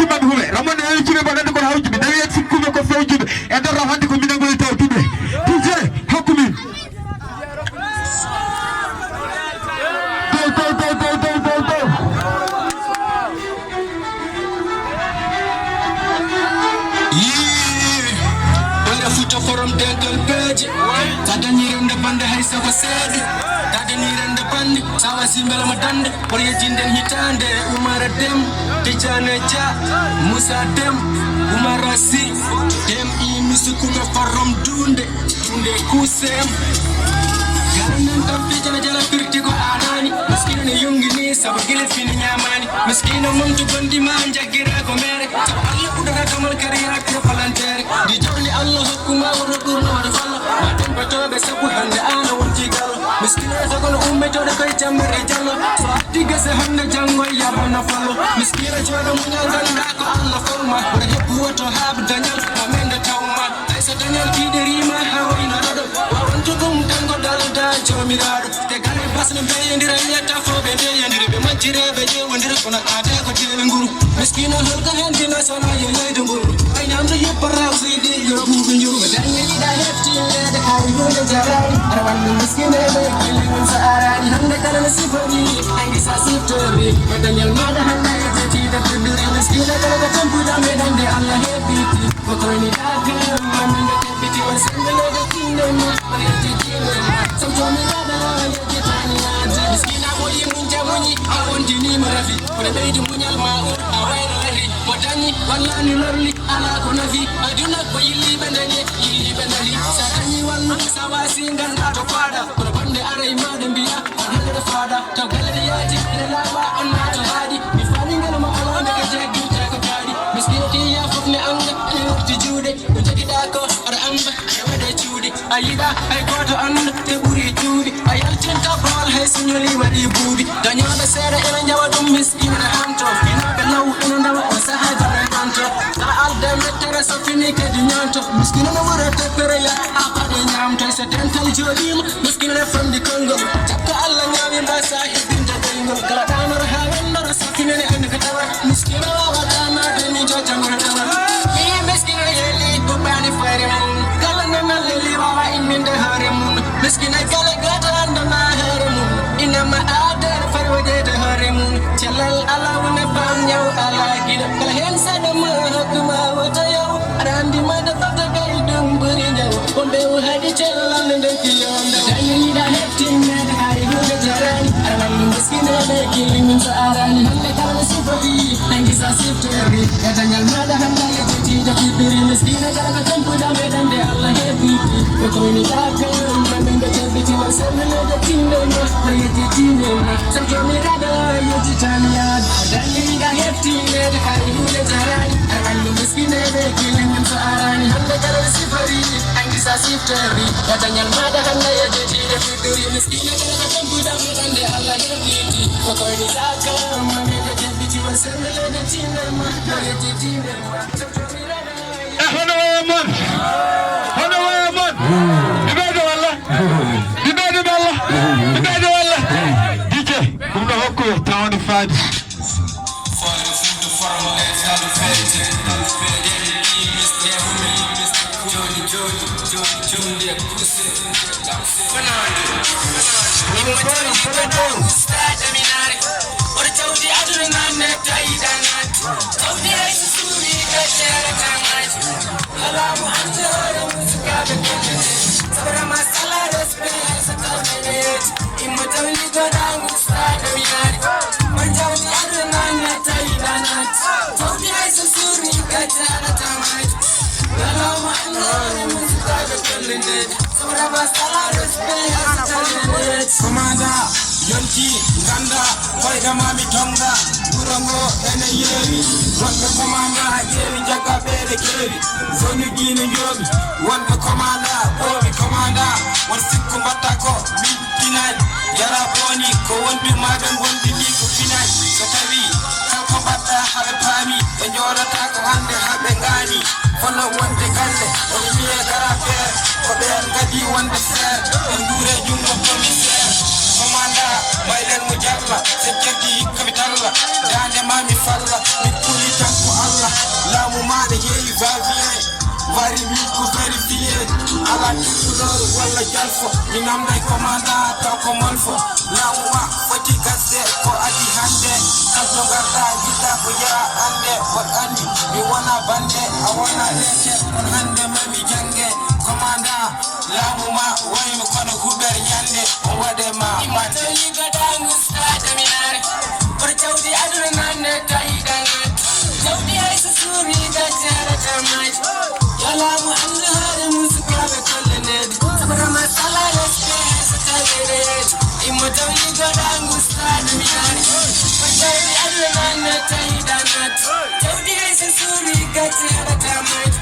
simba hume ramon hawjude bagande ko hawjude dawi ak sikkume ko fewjude e do rahande ko minangol tawtude DJ hokumi forum dental page tadanirende bande hay safa sede tadanirende bande sawa simbela madande poriye jinden hitande umara dem tijane ja musa dem umara si dem I misukuno forum dunde kusem Yanan tam tijane jala pirti ko anani miskino ne yungi ni sabagile fini nyamani miskino mumtu gondi manja gira ko mere Allah udaga kamal kariya ko palantere di jolli Allah hukuma wa kurna wa falla matam batobe sabu hande ana wonji galo miskino sagol umme jode koy jamre jallo so diga se hande jango ya bana fallo miskino jodo munyal ganda ko Allah forma wa hebu to hab danyal amenda tawma aysa danyal kiderima hawina do wa wonto gum tango dalda jomirado te gale basne be yendira yeta fo be yendira be manjire be wondira kono ade ko tele nguru miskino holga hande na sona yele nguru ay namdo yepara usidi yo bubu nyuru danye da hefti da kari gole jarai arwan miskino be kile mun saarani hande kala sifani ay sa siftori danyal mada hande ti da dure miskino kala tambu da me dande Allah hebiti ko to ni da ga man da hebiti wasendele da kinde ma ayati kinde so to me da yati tani aji miskina boyi mun jamuni awondi ni marafi ko be di munyal ma awayra lali modani wallani lorli ala ko nafi aduna ko yilli bandani sarani wallu sawasi nganda to fada ko bande arai ma de biya hande da fada to galari yaji la ba onna to hadi mi fani ngala ma ala daga jaggi ta ko kadi miskiti ya fukne anga ni wakti jude ko jagi da ko ar amba wada jude ayida ay ko to anda te buri jude ayal tenta bal hay sunyoli wadi budi danyo da sere ina jawa dum miskina anto ina be law ina ndawa o sahaja anto ta alde metere so fini ke di nyanto miskina na wara te pere ya akade nyamto se dental jodim miskina na from the Congo takka alla nyami ba sahibin da dengo kala tamar hawen na so fini ne an katawa miskina wa dama de ni joja ngara mi miskina yeli ko bani fare mun kala na leli wa in de hare mun miskina kala gata anda na hare mun ina ma adar farwaje da hare mun chalal ala wana bam nyaw ala gida kala hen sada ma hukuma wata yau arandi ma da fata gai dum buri nyaw kombe hadi chalal nda kiyonda dayni da hefti na da hare hoga jaran arman miskina da kilin sa arani hande kala sifati nangi sa siftori yatanyal ma da handa yati da kibiri miskina kala tampu da medan de Allah hebi ko ni da kayo man da tabiti wasalla da tinna ayati tinna sanjo mi rada yati tanya dayni da hefti na da hare hoga jaran arman miskina da kilin sa arani hande kala sifari nangi sa siftori yatanyal ma da handa yati da kibiri miskina kala tampu da medan de Allah hebi ko ni da kayo man da tabiti wasalla da tinna ayati tinna sanjo mi rada hono man ibada wallah DJ kumda hokko tawani fadi Komanda yonki ganda koyga mami tonga burango ene yewi wonde komanda yewi jaga bele kewi zoni dine yobi wonde komanda bobi komanda won sikko matako min kinai yara boni ko wonde madan wonde ni ko finai so tawi kanko batta habe pami be jorata ko hande habe ngani kono wonde galle on wiye garafe ko ben gadi wonde ser en dure jungo commissaire komanda maylen mujalla security kapitalla dande mami falla mi kuli tan ko Allah lor walla jalfo mi namday commandant taw ko molfo lawma foti gasde ko adi hande kanto garda jiɗɗa ko yaa ande wat andi mi wona bande a wona leke on hande mami jange commandant lawma waymi kono huɓer ñande on waɗe ma bande yigadangu stadaminare kono jawdi aduna nanne tayiɗangat jawdi hay so suumi gajjere tamaji yalamu ande haare musukaɓe kollenede sabarama salareste so tawireede immo taw yigadangu stadaminare kono jawdi aduna nanne tayiɗangat jawdi hay so suumi gajjere tamaji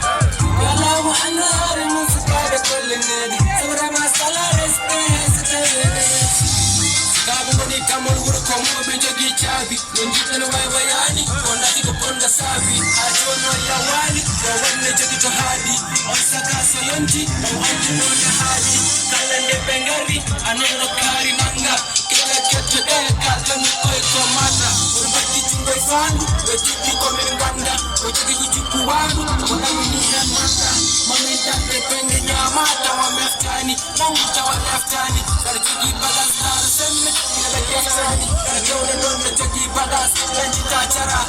yalamu ande haare musukaɓe kollenede sabarama salareste so tawireede Kabu ngoni kamol wuro ko mo be jogi caabi non jitano way wayani on dadi ko bonda sabi a jono yawani do wanne jogi to haadi on saka so yonti on andi no ne haadi kala ne bengari anono kari nanga kala ketto de kala ni koy ko mata on batti tingo fandu be jikki ko min ganda o jogi ko jikku wandu ko dami ni tan mata mami tappe penge nyamata wa meftani nangu tawa meftani kala jogi bagas dar semme ila keftani kala jawle don me jogi bagas lanji tachara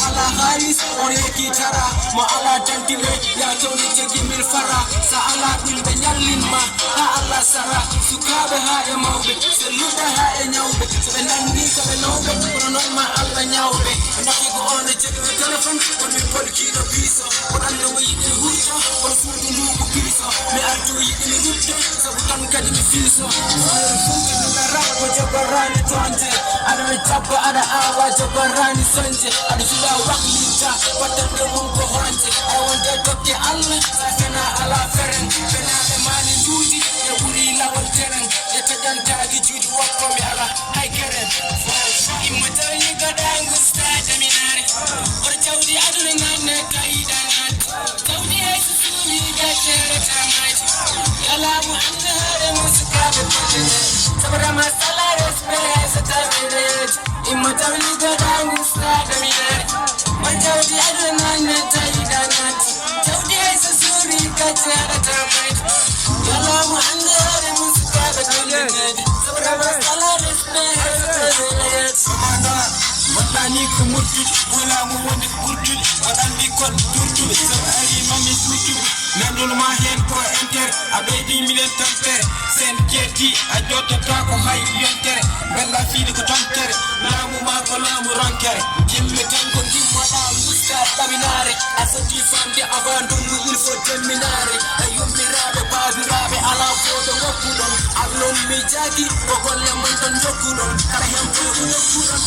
ala halis on yeki tara mo ala tantile ya jawle jogi mil fara sa ala dilbe nyallin ma ha ala sara sukabe ha e mawbe seluda ha e nyawbe be nangi ko be lawbe kono non ma alla nyawbe naki ko on jogi telephone on mi polki do biso on ande wi hurto on fuudi nduko biso mi artu yikini rutto sabu tan kadi mi fiso na rabo jogarani tonje ada me tappa ada awa jogarani sonje ada suda waklita watande mon ko honje I want to talk to Allah safena ala feren bena be mani duji e buri lawal teren e tadanta gi judi wakko mi ala hay keren imata yigadangu stade minare or jawdi aduna nanne kaidanat jawdi hay suni gajere tamaji yalamu ande hare musikabe sabarama salares pesa tabiret imata yigadangu stade minare or jawdi aduna nanne kaidanat jawdi hay suni gajere tamaji yalamu ande hare musikabe sabarama salares pesa tabiret Wadani ko murtu wala mo woni kurtu wadandi ko turtu so ari mami turtu nandul ma hen ko enter abedi milen tampere sen keti a jotto ta ko hay yontere bella fiide ko tampere lamu ma ko lamu rankere jimme tan ko dimma da musta taminare asati famde avando il faut terminare ayumirabe babirabe ala fodo ngokudon allon mi jagi ko golle mon tan jokudon kala hen ko ngokudon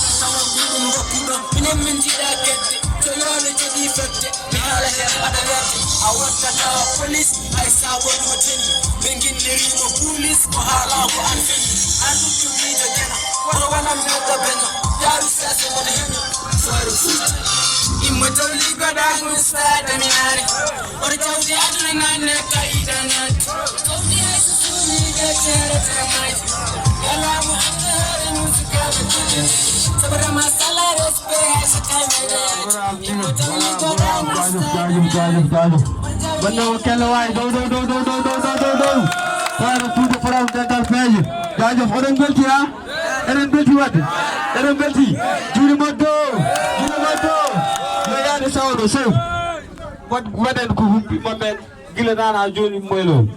ngokudon minen min jida kedde to yone jodi fedde mi hala he adalati awata na police ay sawo no teni bengin leri mo police ko hala ko anfeni andu tumi de gena wala wana meta benga yaru sase mo henya soru futa imma tawli godangu stade minare or jawdi aduna nanne kaidanat tawdi asuni gajere tamai yala mu andare musikabe sabarama salares pesa tabiret imma tawli godangu stade banda wakela way do fara tuude program dental page jaajëf oɗon belti ha eɗen belti wadde eɗen belti juuɗe moddo yo yaade sawɗo sew waɗen ko humpi maɓɓe gila nana joni moylo